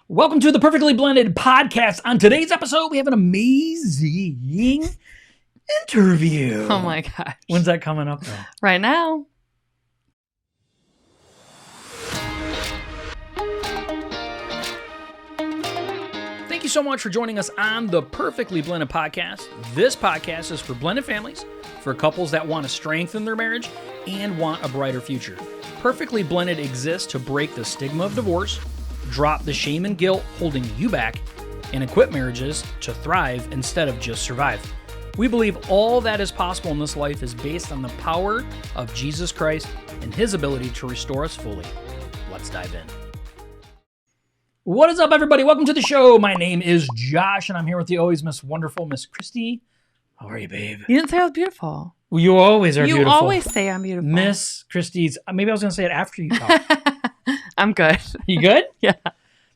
Welcome to the Perfectly Blended podcast. On today's episode, we have an amazing interview. Oh my gosh. When's that coming up, though? Right now. Thank you so much for joining us on the Perfectly Blended podcast. This podcast is for blended families, for couples that want to strengthen their marriage and want a brighter future. Perfectly Blended exists to break the stigma of divorce, drop the shame and guilt holding you back, and equip marriages to thrive instead of just survive. We believe all that is possible in this life is based on the power of Jesus Christ and His ability to restore us fully. Let's dive in. What is up, everybody? Welcome to the show. My name is Josh, and I'm here with the always Miss Wonderful Miss Kristy. How are you, babe? You didn't say I was beautiful. Well, you always are beautiful. You always say I'm beautiful. Miss Kristy's. Maybe I was going to say it after you talk. I'm good. You good? Yeah.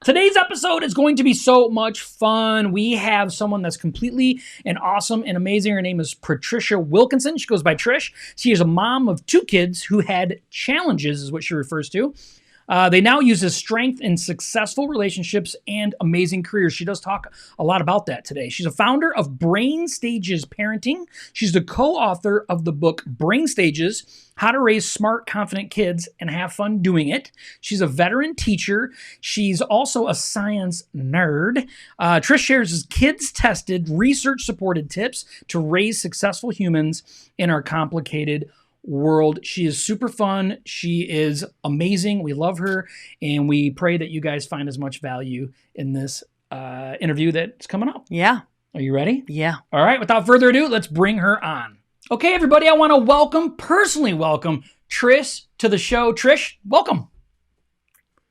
Today's episode is going to be so much fun. We have someone that's completely and awesome and amazing. Her name is Trish Wilkinson. She goes by Trish. She is a mom of 2 kids who had challenges, is what she refers to. They now use his strength in successful relationships and amazing careers. She does talk a lot about that today. She's a founder of Brain Stages Parenting. She's the co-author of the book Brain Stages, How to Raise Smart, Confident Kids and Have Fun Doing It. She's a veteran teacher. She's also a science nerd. Trish shares kids-tested, research-supported tips to raise successful humans in our complicated world. She is super fun. She is amazing. We love her, and we pray that you guys find as much value in this interview that's coming up. Yeah. Are you ready? Yeah. All right. Without further ado, let's bring her on. Okay, everybody, I want to personally welcome Trish to the show. Trish, welcome.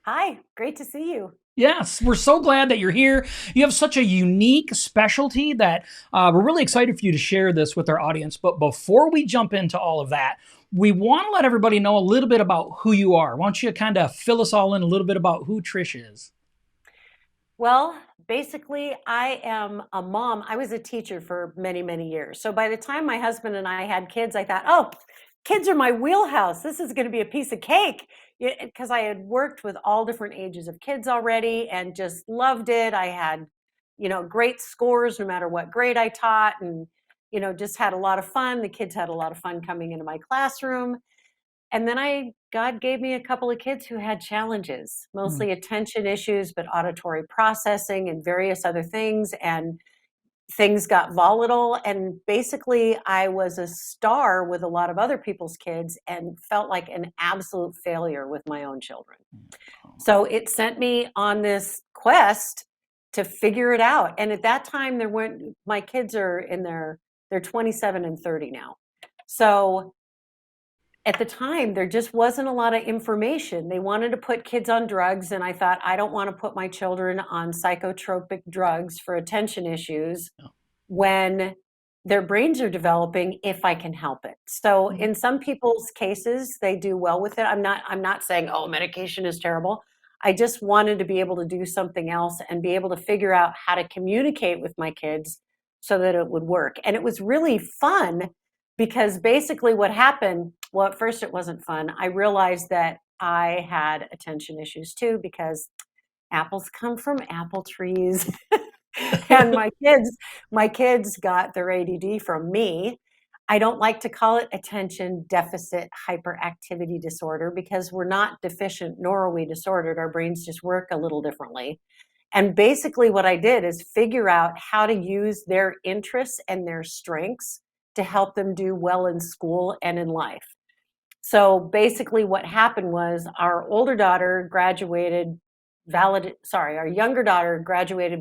Hi, great to see you. Yes, we're so glad that you're here. You have such a unique specialty that we're really excited for you to share this with our audience. But before we jump into all of that, we want to let everybody know a little bit about who you are. Why don't you kind of fill us all in a little bit about who Trish is? Well, basically, I am a mom. I was a teacher for many, many years. So by the time my husband and I had kids, I thought, oh, kids are my wheelhouse. This is going to be a piece of cake. Because I had worked with all different ages of kids already and just loved it. I had, great scores no matter what grade I taught, and, just had a lot of fun. The kids had a lot of fun coming into my classroom. And then God gave me a couple of kids who had challenges, mostly attention issues, but auditory processing and various other things. And things got volatile, and basically I was a star with a lot of other people's kids and felt like an absolute failure with my own children. So it sent me on this quest to figure it out. And at that time my kids are they're 27 and 30 now. So at the time, there just wasn't a lot of information. They wanted to put kids on drugs, and I thought, I don't want to put my children on psychotropic drugs for attention issues when their brains are developing, if I can help it. So in some people's cases, they do well with it. I'm not saying, oh, medication is terrible. I just wanted to be able to do something else and be able to figure out how to communicate with my kids so that it would work. And it was really fun, because basically what happened, well, at first it wasn't fun. I realized that I had attention issues too, because apples come from apple trees. And my kids got their ADD from me. I don't like to call it attention deficit hyperactivity disorder, because we're not deficient, nor are we disordered. Our brains just work a little differently. And basically what I did is figure out how to use their interests and their strengths to help them do well in school and in life. So basically what happened was our younger daughter graduated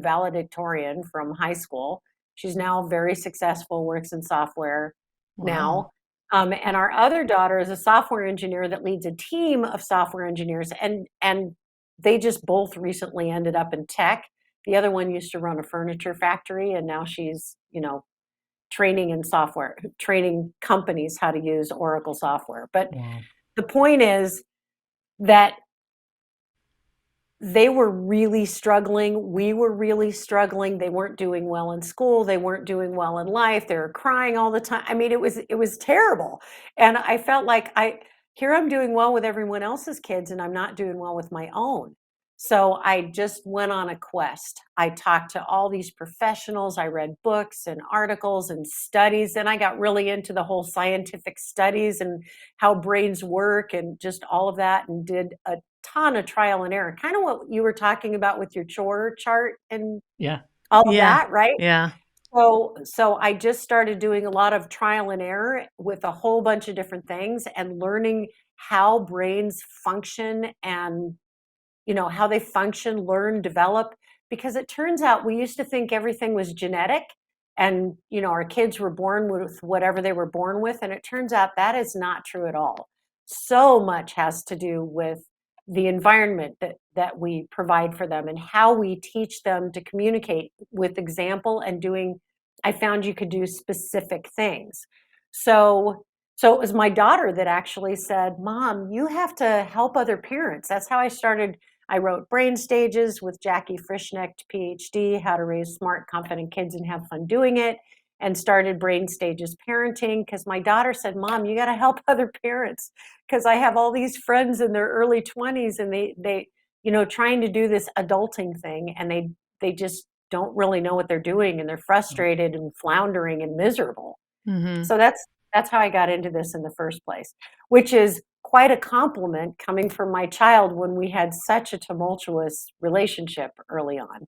valedictorian from high school. She's now very successful, works in software now. And our other daughter is a software engineer that leads a team of software engineers. And they just both recently ended up in tech. The other one used to run a furniture factory, and now she's, training companies how to use Oracle software. But the point is that they were really struggling. We were really struggling. They weren't doing well in school. They weren't doing well in life. They were crying all the time. I mean, it was terrible. And I felt like I'm doing well with everyone else's kids, and I'm not doing well with my own. So I just went on a quest. I talked to all these professionals. I read books and articles and studies. And I got really into the whole scientific studies and how brains work and just all of that, and did a ton of trial and error. Kind of what you were talking about with your chore chart and Yeah. all of Yeah. that, right? Yeah. So I just started doing a lot of trial and error with a whole bunch of different things and learning how brains function, and how they function, learn, develop, because it turns out we used to think everything was genetic, and our kids were born with whatever they were born with, and it turns out that is not true at all. So much has to do with the environment that we provide for them, and how we teach them to communicate with example and doing. I found you could do specific things. So it was my daughter that actually said, "Mom, you have to help other parents." That's how I started. I wrote Brain Stages with Jackie Frischnecht, PhD, How to Raise Smart, Confident Kids and Have Fun Doing It, and started Brain Stages Parenting because my daughter said, "Mom, you got to help other parents," because I have all these friends in their early 20s, and they trying to do this adulting thing, and they just don't really know what they're doing, and they're frustrated and floundering and miserable. Mm-hmm. So that's how I got into this in the first place, which is quite a compliment coming from my child when we had such a tumultuous relationship early on.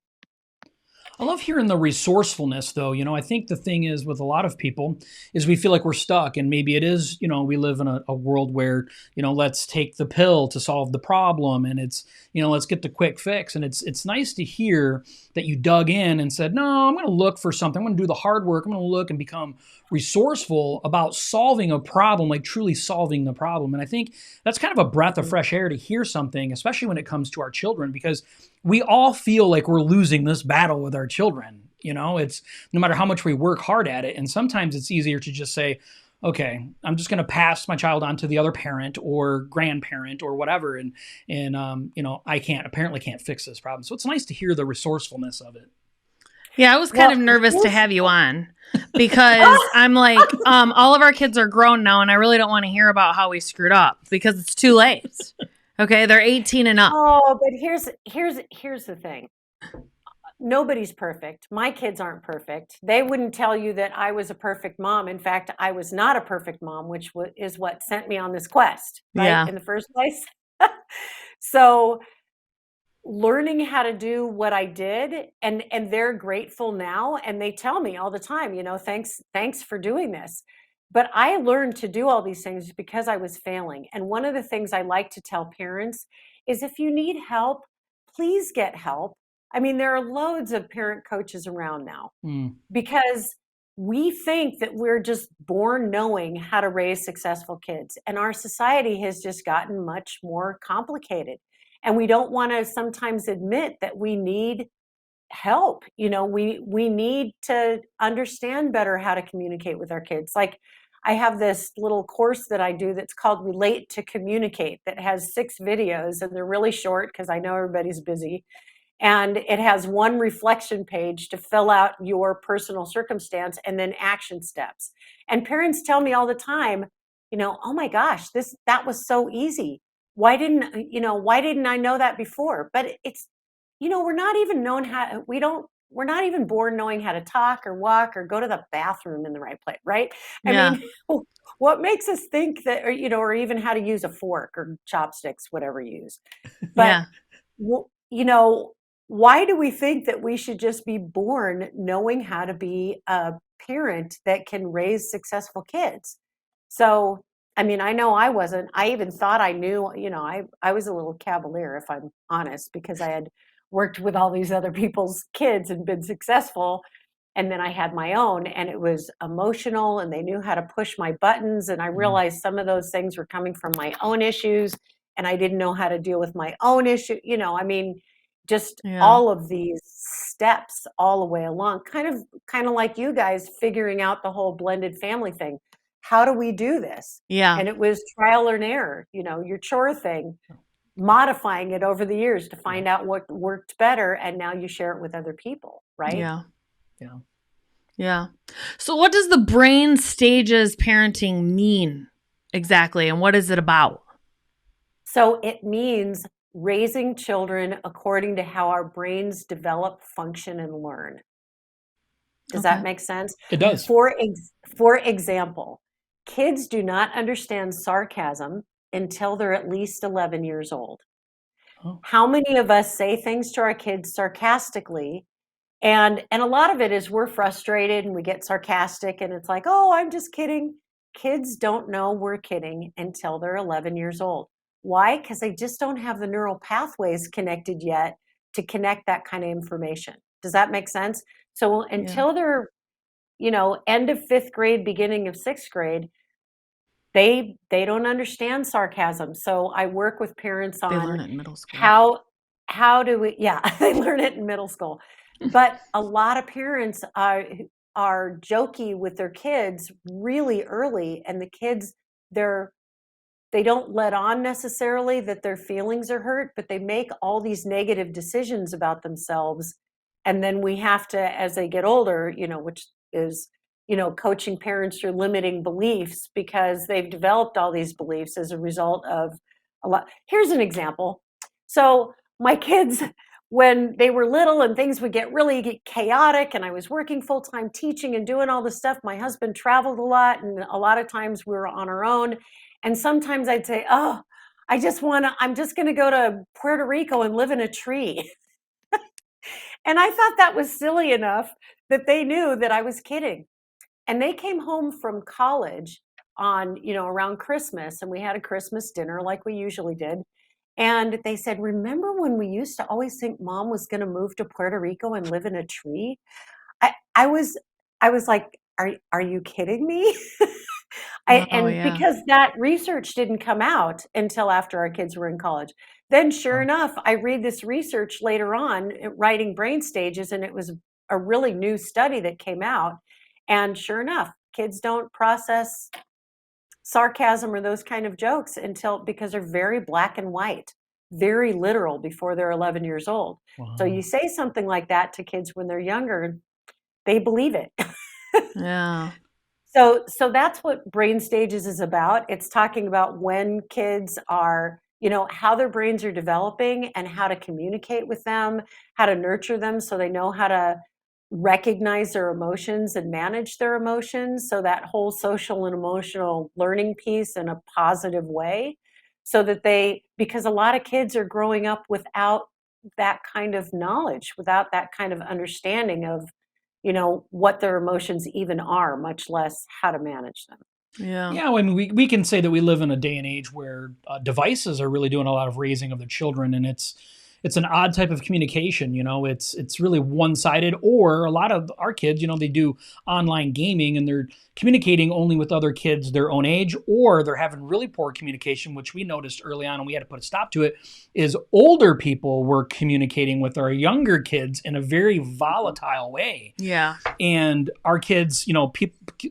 I love hearing the resourcefulness, though. I think the thing is with a lot of people is we feel like we're stuck, and maybe it is, we live in a world where, let's take the pill to solve the problem, and it's, let's get the quick fix. And it's nice to hear that you dug in and said, no, I'm going to look for something. I'm going to do the hard work. I'm going to look and become resourceful about solving a problem, like truly solving the problem. And I think that's kind of a breath of fresh air to hear something, especially when it comes to our children, because we all feel like we're losing this battle with our children. It's no matter how much we work hard at it. And sometimes it's easier to just say, okay, I'm just going to pass my child on to the other parent or grandparent or whatever. And I apparently can't fix this problem. So it's nice to hear the resourcefulness of it. Yeah, I was kind of nervous to have you on because I'm like, all of our kids are grown now, and I really don't want to hear about how we screwed up because it's too late. Okay, they're 18 and up. Oh, but here's the thing. Nobody's perfect. My kids aren't perfect. They wouldn't tell you that I was a perfect mom. In fact, I was not a perfect mom, which is what sent me on this quest, right? Yeah. In the first place. So learning how to do what I did, and they're grateful now, and they tell me all the time, thanks for doing this. But I learned to do all these things because I was failing. And one of the things I like to tell parents is, if you need help, please get help. I mean, there are loads of parent coaches around now, because we think that we're just born knowing how to raise successful kids. And our society has just gotten much more complicated. And we don't want to sometimes admit that we need help. We need to understand better how to communicate with our kids. Like, I have this little course that I do that's called Relate to Communicate, that has 6 videos, and they're really short because I know everybody's busy. And it has one reflection page to fill out your personal circumstance and then action steps. And parents tell me all the time, oh my gosh, that was so easy. Why didn't I know that before? But it's, we're not even we're not even born knowing how to talk or walk or go to the bathroom in the right place, right? Yeah. I mean, what makes us think that, or even how to use a fork or chopsticks, whatever you use. But, why do we think that we should just be born knowing how to be a parent that can raise successful kids? So, I mean, I know I wasn't. I even thought I knew, I was a little cavalier, if I'm honest, because I had worked with all these other people's kids and been successful. And then I had my own, and it was emotional, and they knew how to push my buttons. And I realized some of those things were coming from my own issues, and I didn't know how to deal with my own issue. Just all of these steps all the way along, kind of like you guys figuring out the whole blended family thing. How do we do this? Yeah. And it was trial and error, your chore thing, modifying it over the years to find out what worked better. And now you share it with other people, right? Yeah. Yeah. So what does the Brain Stages parenting mean exactly? And what is it about? So it means raising children according to how our brains develop, function, and learn. Does Okay. that make sense? It does. For example, kids do not understand sarcasm until they're at least 11 years old. Oh. How many of us say things to our kids sarcastically? And a lot of it is we're frustrated and we get sarcastic and it's like, oh, I'm just kidding. Kids don't know we're kidding until they're 11 years old. Why? Because they just don't have the neural pathways connected yet to connect that kind of information. Does that make sense? So until they're, end of 5th grade, beginning of 6th grade, they don't understand sarcasm. So I work with parents They learn on it in middle school. how do we, they learn it in middle school. But a lot of parents are jokey with their kids really early, and the kids, they don't let on necessarily that their feelings are hurt, but they make all these negative decisions about themselves. And then we have to, as they get older, which is, coaching parents through limiting beliefs, because they've developed all these beliefs as a result of a lot. Here's an example. So my kids, when they were little and things would get really chaotic and I was working full-time teaching and doing all this stuff, my husband traveled a lot, and a lot of times we were on our own. And sometimes I'd say, oh, I'm just going to go to Puerto Rico and live in a tree. And I thought that was silly enough that they knew that I was kidding. And they came home from college on, around Christmas, and we had a Christmas dinner like we usually did. And they said, remember when we used to always think mom was going to move to Puerto Rico and live in a tree? I was like, are you kidding me? Because that research didn't come out until after our kids were in college. Then sure enough, I read this research later on, writing brain stages, and it was a really new study that came out. And sure enough, kids don't process sarcasm or those kind of jokes because they're very black and white, very literal before they're 11 years old. Wow. So you say something like that to kids when they're younger, they believe it. Yeah. So that's what brain stages is about. It's talking about when kids are, how their brains are developing and how to communicate with them, how to nurture them so they know how to recognize their emotions and manage their emotions. So that whole social and emotional learning piece in a positive way, so that because a lot of kids are growing up without that kind of knowledge, without that kind of understanding of, what their emotions even are, much less how to manage them. Yeah. I mean, we can say that we live in a day and age where devices are really doing a lot of raising of the children, and it's an odd type of communication. It's really one-sided. Or a lot of our kids, they do online gaming and they're communicating only with other kids their own age, or they're having really poor communication, which we noticed early on and we had to put a stop to it. Is older people were communicating with our younger kids in a very volatile way. Yeah. And our kids,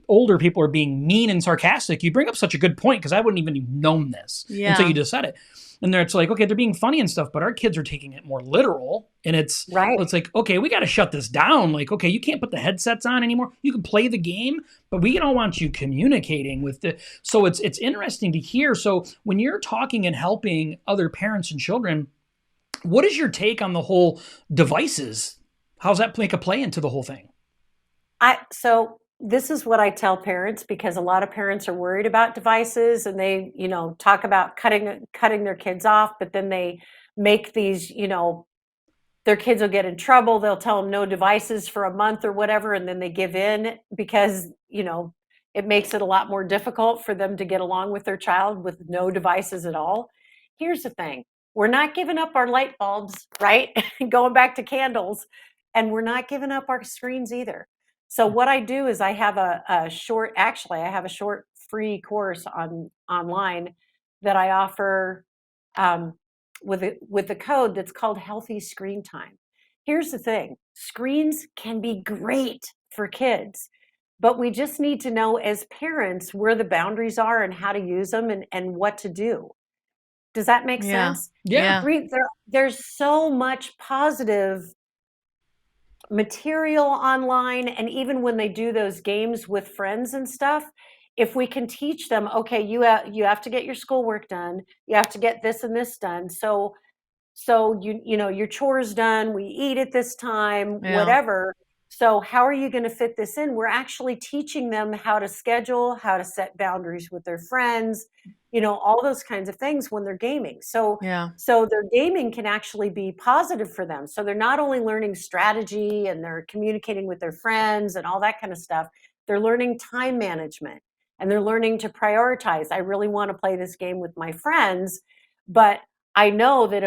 older people are being mean and sarcastic. You bring up such a good point, because I wouldn't even have known this until you just said it. And it's like, okay, they're being funny and stuff, but our kids are taking it more literal. And it's like, okay, we got to shut this down. Like, okay, you can't put the headsets on anymore. You can play the game, but we don't want you communicating with the. So it's interesting to hear. So when you're talking and helping other parents and children, what is your take on the whole devices? How's that make a play into the whole thing? So this is what I tell parents, because a lot of parents are worried about devices, and they, talk about cutting their kids off, but then they make these, their kids will get in trouble. They'll tell them no devices for a month or whatever, and then they give in because, it makes it a lot more difficult for them to get along with their child with no devices at all. Here's the thing. We're not giving up our light bulbs, right? Going back to candles, and we're not giving up our screens either. So what I do is I have a short free course online that I offer with a code that's called Healthy Screen Time. Here's the thing. Screens can be great for kids, but we just need to know as parents where the boundaries are and how to use them and what to do. Does that make sense? Yeah. There's so much positive material online, and even when they do those games with friends and stuff, if we can teach them, okay, you have to get your schoolwork done, you have to get this and this done. So so your chores done, we eat at this time, Yeah. whatever. So how are you going to fit this in? We're actually teaching them how to schedule, how to set boundaries with their friends, all those kinds of things when they're gaming. So Yeah. so their gaming can actually be positive for them. So they're not only learning strategy and they're communicating with their friends and all that kind of stuff, they're learning time management and they're learning to prioritize. I really want to play this game with my friends, but I know that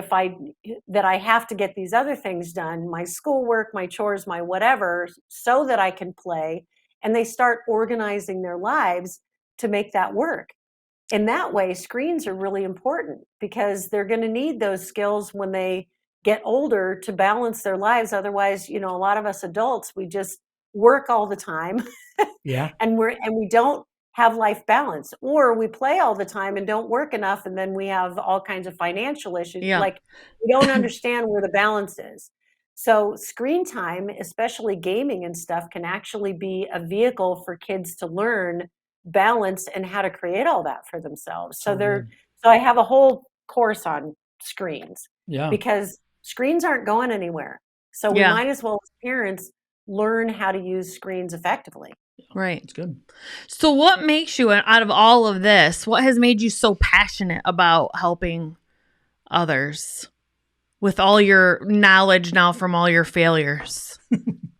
that I have to get these other things done, my schoolwork, my chores, my whatever, so that I can play. And they start organizing their lives to make that work. In that way, screens are really important because they're going to need those skills when they get older to balance their lives. Otherwise, a lot of us adults, we just work all the time Yeah. and we don't have life balance, or we play all the time and don't work enough, and then we have all kinds of financial issues. Yeah. Like, we don't understand where the balance is. So screen time, especially gaming and stuff, can actually be a vehicle for kids to learn balance and how to create all that for themselves. So good. so I have a whole course on screens Yeah. because screens aren't going anywhere. So we Yeah. might as well, as parents, learn how to use screens effectively. Right. It's good. So what makes you, out of all of this, what has made you so passionate about helping others with all your knowledge now from all your failures?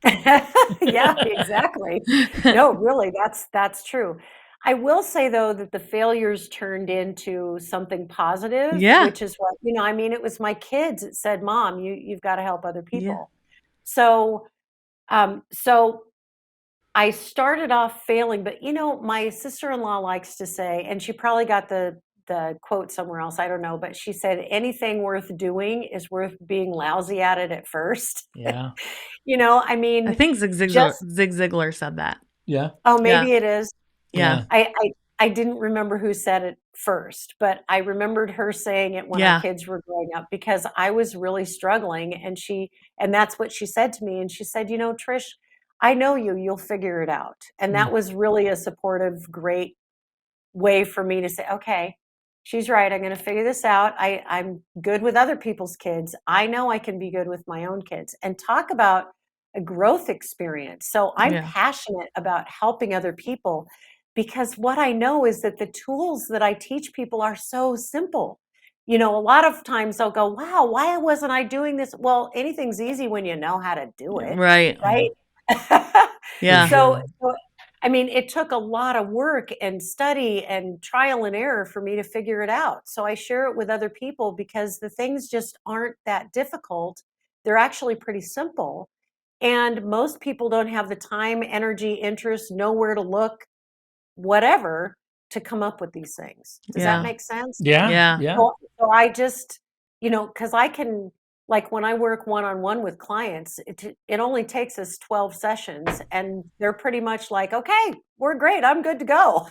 Yeah, exactly. No, really, that's true. I will say though that the failures turned into something positive, Yeah. which is what, it was my kids that said, "Mom, you've got to help other Yeah. people." So, so I started off failing, but my sister-in-law likes to say, and she probably got the quote somewhere else, I don't know, but she said, anything worth doing is worth being lousy at it at first. Yeah. I think Zig just, Ziglar said that. Yeah. oh, Yeah. maybe it is. Yeah. I didn't remember who said it first, but I remembered her saying it when Yeah. our kids were growing up because I was really struggling, and that's what she said to me. And she said, Trish, I know you'll figure it out. And that was really a supportive, great way for me to say, okay, she's right. I'm going to figure this out. I'm good with other people's kids. I know I can be good with my own kids. And talk about a growth experience. So I'm Yeah. passionate about helping other people because what I know is that the tools that I teach people are so simple. A lot of times they'll go, wow, why wasn't I doing this? Well, anything's easy when you know how to do it. Right. Right. Yeah. So it took a lot of work and study and trial and error for me to figure it out. So I share it with other people because the things just aren't that difficult. They're actually pretty simple. And most people don't have the time, energy, interest, know where to look, whatever, to come up with these things. Does Yeah. that make sense? Yeah. Yeah. Yeah. So I just, because I can, like when I work one-on-one with clients, it only takes us 12 sessions and they're pretty much like, okay, we're great. I'm good to go.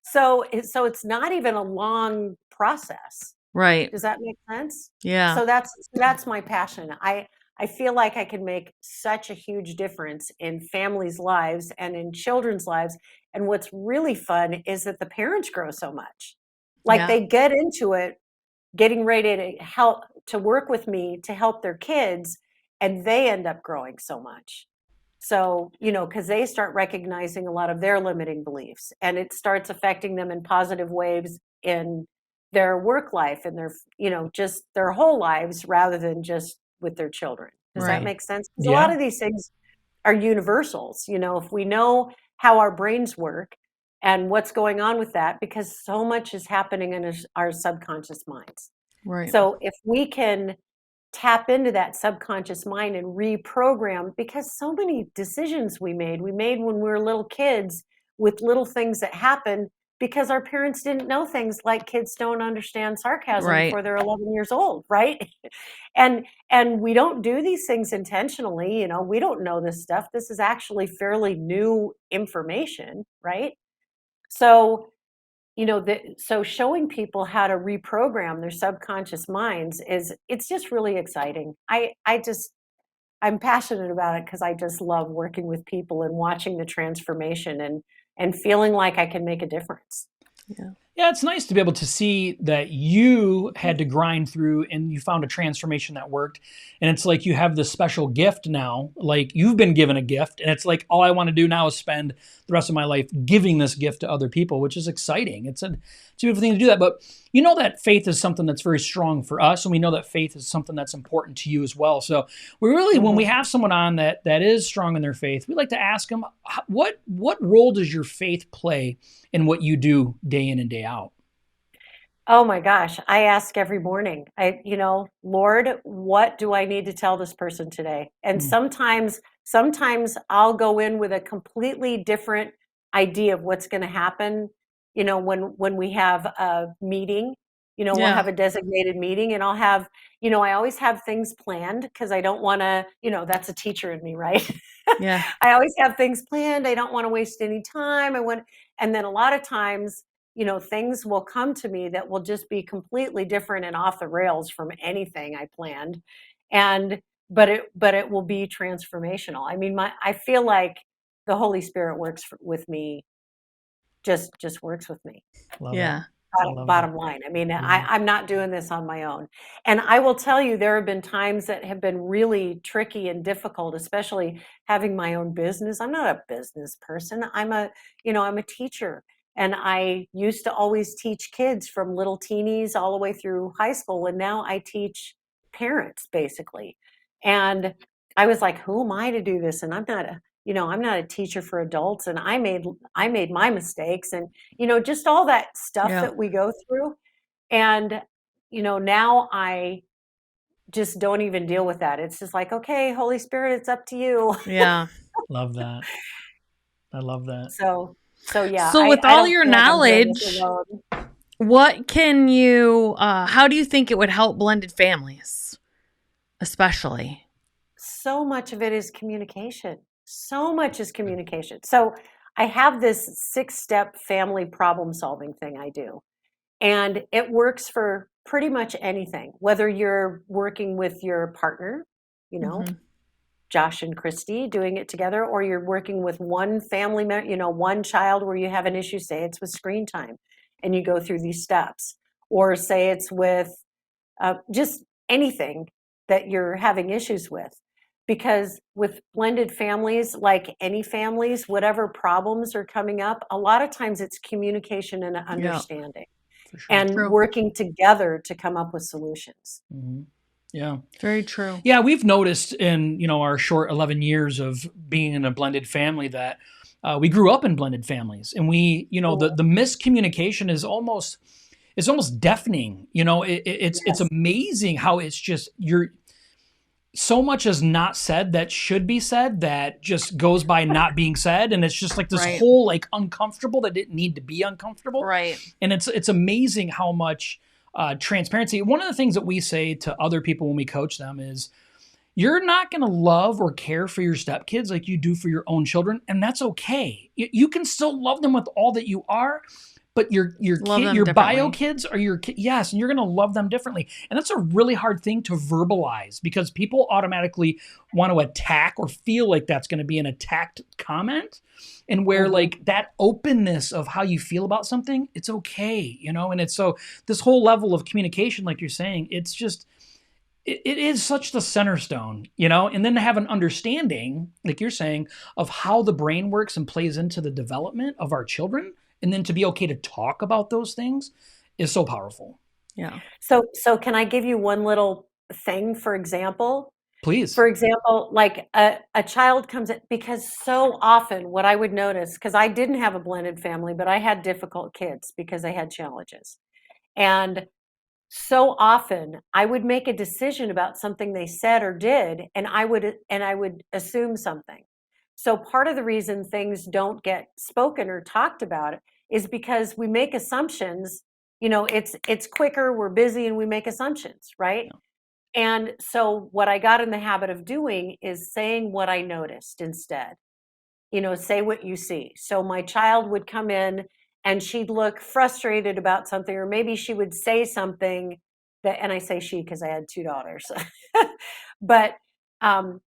So it's not even a long process. Right. Does that make sense? Yeah. So that's my passion. I feel like I can make such a huge difference in families' lives and in children's lives. And what's really fun is that the parents grow so much. Like Yeah. they get into it, getting ready to help, to work with me to help their kids, and they end up growing so much. So, because they start recognizing a lot of their limiting beliefs and it starts affecting them in positive ways in their work life and their, just their whole lives rather than just with their children. Does that Right. make sense? Because a lot Yeah. of these things are universals, if we know how our brains work and what's going on with that, because so much is happening in our subconscious minds. Right. So if we can tap into that subconscious mind and reprogram, because so many decisions we made when we were little kids with little things that happened because our parents didn't know things like kids don't understand sarcasm Right. before they're 11 years old, right? And we don't do these things intentionally, we don't know this stuff. This is actually fairly new information, right? So so showing people how to reprogram their subconscious minds it's just really exciting. I'm passionate about it because I just love working with people and watching the transformation and feeling like I can make a difference. Yeah. Yeah, it's nice to be able to see that you had to grind through and you found a transformation that worked. And it's like you have this special gift now, like you've been given a gift. And it's like, all I want to do now is spend the rest of my life giving this gift to other people, which is exciting. It's a beautiful thing to do that. But you know that faith is something that's very strong for us. And we know that faith is something that's important to you as well. So we really, when we have someone on that is strong in their faith, we like to ask them, what role does your faith play in what you do day in and day out? Oh my gosh, I ask every morning. Lord, what do I need to tell this person today? And Mm. sometimes I'll go in with a completely different idea of what's going to happen, when we have a meeting, we'll Yeah. have a designated meeting and I'll have, I always have things planned because I don't want to, that's a teacher in me, right? Yeah. I always have things planned. I don't want to waste any time. And then a lot of times, things will come to me that will just be completely different and off the rails from anything I planned. And but it will be transformational. I mean, I feel like the Holy Spirit works with me, just works with me. Love it. Yeah. I love that. Bottom line. I mean, Yeah. I'm not doing this on my own. And I will tell you, there have been times that have been really tricky and difficult, especially having my own business. I'm not a business person. I'm a teacher. And I used to always teach kids from little teenies all the way through high school. And now I teach parents basically. And I was like, who am I to do this? And I'm not a teacher for adults. And I made my mistakes and just all that stuff Yeah. that we go through. And, now I just don't even deal with that. It's just like, okay, Holy Spirit, it's up to you. Yeah. Love that. I love that. So yeah, So with I all don't your feel like I'm doing this knowledge, alone. what can you how do you think it would help blended families, especially? So much of it is communication. So much is communication. So I have this 6-step family problem solving thing I do. And it works for pretty much anything, whether you're working with your partner, you know, Mm-hmm. Josh and Kristy doing it together, or you're working with one family member, one child where you have an issue, say it's with screen time, and you go through these steps, or say it's with just anything that you're having issues with. Because with blended families, like any families, whatever problems are coming up, a lot of times it's communication and Yeah. understanding For sure. and True. working together to come up with solutions. Hmm. Yeah. Very true. Yeah, we've noticed in our short 11 years of being in a blended family that we grew up in blended families, and we, the miscommunication is almost deafening. It's Yes. amazing how it's just so much is not said that should be said that just goes by not being said, and it's just like this Right. whole like uncomfortable that didn't need to be uncomfortable. Right. And it's amazing how much transparency. One of the things that we say to other people when we coach them is, you're not going to love or care for your stepkids like you do for your own children, and that's okay. You can still love them with all that you are, but your Love kid, them your bio differently. kids are your yes, and you're going to love them differently. And that's a really hard thing to verbalize because people automatically want to attack or feel like that's going to be an attacked comment. And where like that openness of how you feel about something, it's okay, and it's so this whole level of communication, like you're saying, it's just it is such the center stone, and then to have an understanding, like you're saying, of how the brain works and plays into the development of our children, and then to be okay to talk about those things is so powerful. Yeah. So can I give you one little thing, for example? Please. For example, like a child comes in, because so often what I would notice, because I didn't have a blended family, but I had difficult kids because I had challenges. And so often I would make a decision about something they said or did, and I would assume something. So part of the reason things don't get spoken or talked about is because we make assumptions. It's quicker, we're busy, and we make assumptions, right? Yeah. And so what I got in the habit of doing is saying what I noticed instead. Say what you see. So my child would come in and she'd look frustrated about something, or maybe she would say something and I say she because I had 2 daughters, but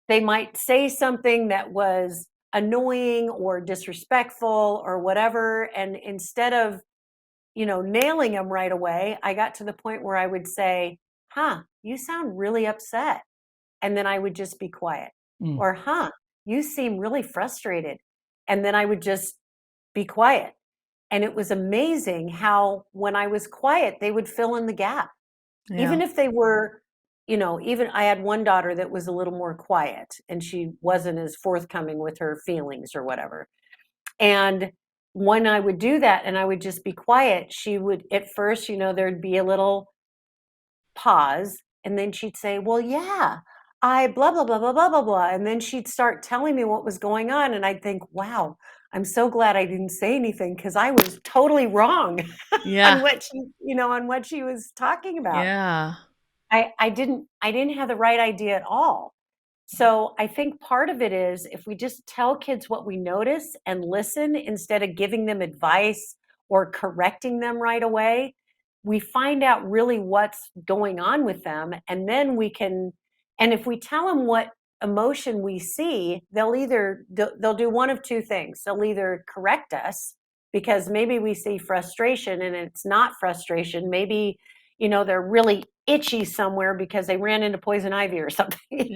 they might say something that was annoying or disrespectful or whatever. And instead of, nailing them right away, I got to the point where I would say, you sound really upset. And then I would just be quiet. Or, you seem really frustrated. And then I would just be quiet. And it was amazing how when I was quiet, they would fill in the gap. Yeah. Even if they were, even I had one daughter that was a little more quiet and she wasn't as forthcoming with her feelings or whatever. And when I would do that and I would just be quiet, she would, at first, there'd be a little pause. And then she'd say, well, yeah, I blah, blah, blah, blah, blah, blah, blah. And then she'd start telling me what was going on. And I'd think, wow, I'm so glad I didn't say anything because I was totally wrong on what she was talking about. Yeah. I didn't have the right idea at all. So I think part of it is if we just tell kids what we notice and listen instead of giving them advice or correcting them right away, we find out really what's going on with them. And then and if we tell them what emotion we see, they'll do one of two things. They'll either correct us because maybe we see frustration and it's not frustration. Maybe, they're really itchy somewhere because they ran into poison ivy or something,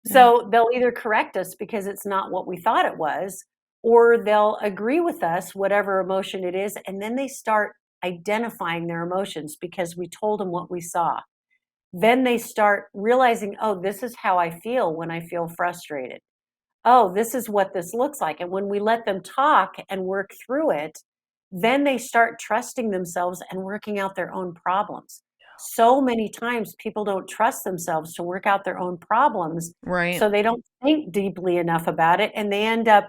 So they'll either correct us because it's not what we thought it was, or they'll agree with us, whatever emotion it is. And then they start identifying their emotions because we told them what we saw. Then they start realizing, oh, this is how I feel when I feel frustrated. Oh, this is what this looks like. And when we let them talk and work through it, then they start trusting themselves and working out their own problems. So many times people don't trust themselves to work out their own problems. Right. So they don't think deeply enough about it. And they end up,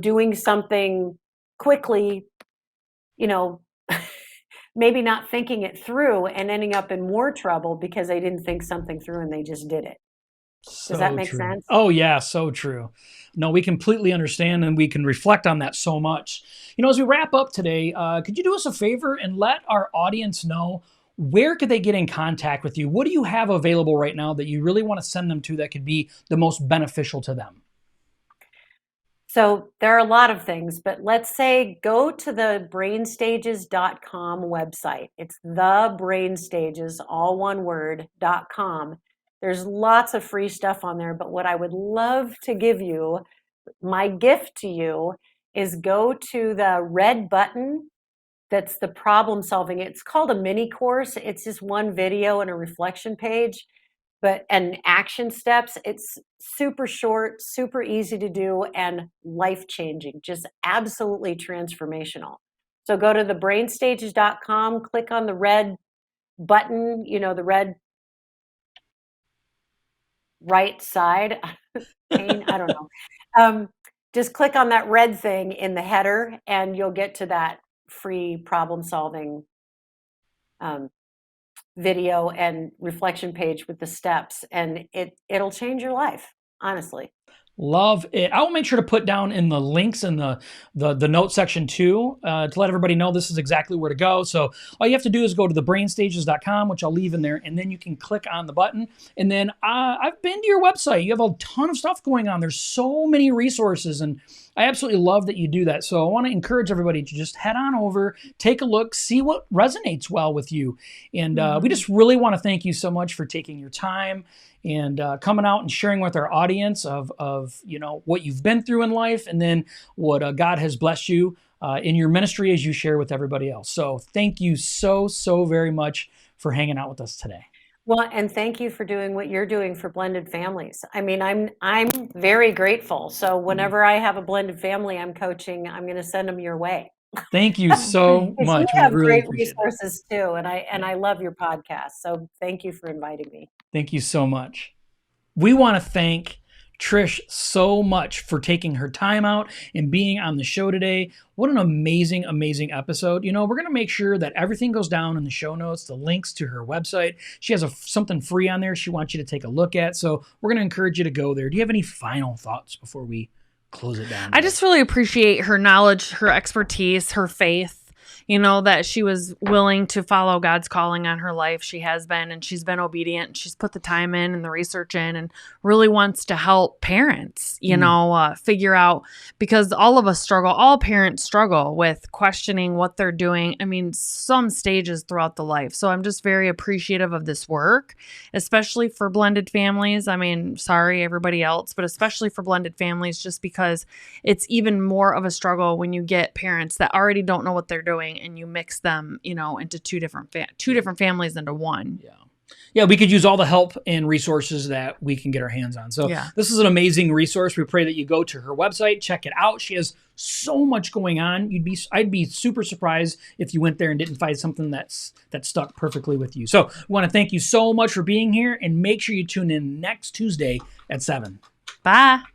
doing something quickly, maybe not thinking it through and ending up in more trouble because they didn't think something through and they just did it. Does that make sense? Oh, yeah, so true. No, we completely understand and we can reflect on that so much. As we wrap up today, could you do us a favor and let our audience know where could they get in contact with you? What do you have available right now that you really want to send them to that could be the most beneficial to them? So there are a lot of things, but let's say go to the brainstages.com website. It's the brainstages, all one word, .com. There's lots of free stuff on there, but what I would love to give you, my gift to you, is go to the red button that's the problem solving. It's called a mini course. It's just one video and a reflection page. And action steps, it's super short, super easy to do, and life-changing, just absolutely transformational. So go to thebrainstages.com, click on the red button, the red right side, pane, I don't know. Just click on that red thing in the header, and you'll get to that free problem-solving video and reflection page with the steps, and it'll change your life, honestly. Love it. I will make sure to put down in the links in the note section too, to let everybody know this is exactly where to go. So all you have to do is go to thebrainstages.com, which I'll leave in there, and then you can click on the button. And then I've been to your website. You have a ton of stuff going on. There's so many resources, and I absolutely love that you do that. So I want to encourage everybody to just head on over, take a look, see what resonates well with you. And we just really want to thank you so much for taking your time and coming out and sharing with our audience of what you've been through in life, and then what God has blessed you in your ministry as you share with everybody else. So thank you so very much for hanging out with us today. Well, and thank you for doing what you're doing for blended families. I mean, I'm very grateful. So whenever I have a blended family I'm coaching, I'm going to send them your way. Thank you so much. You have we really great resources too, and I love your podcast. So thank you for inviting me. Thank you so much. We want to thank Trish so much for taking her time out and being on the show today. What an amazing, amazing episode. We're going to make sure that everything goes down in the show notes, the links to her website. She has something free on there she wants you to take a look at. So we're going to encourage you to go there. Do you have any final thoughts before we close it down? I just really appreciate her knowledge, her expertise, her faith. that she was willing to follow God's calling on her life. She has been, and she's been obedient, and she's put the time in and the research in, and really wants to help parents, figure out, because all of us struggle, all parents struggle with questioning what they're doing. I mean, some stages throughout the life. So I'm just very appreciative of this work, especially for blended families. I mean, sorry, everybody else, but especially for blended families, just because it's even more of a struggle when you get parents that already don't know what they're doing and you mix them, into two different families into one. Yeah, we could use all the help and resources that we can get our hands on. So This is an amazing resource. We pray that you go to her website, check it out. She has so much going on. I'd be super surprised if you went there and didn't find something that stuck perfectly with you. So we want to thank you so much for being here, and make sure you tune in next Tuesday at 7. Bye.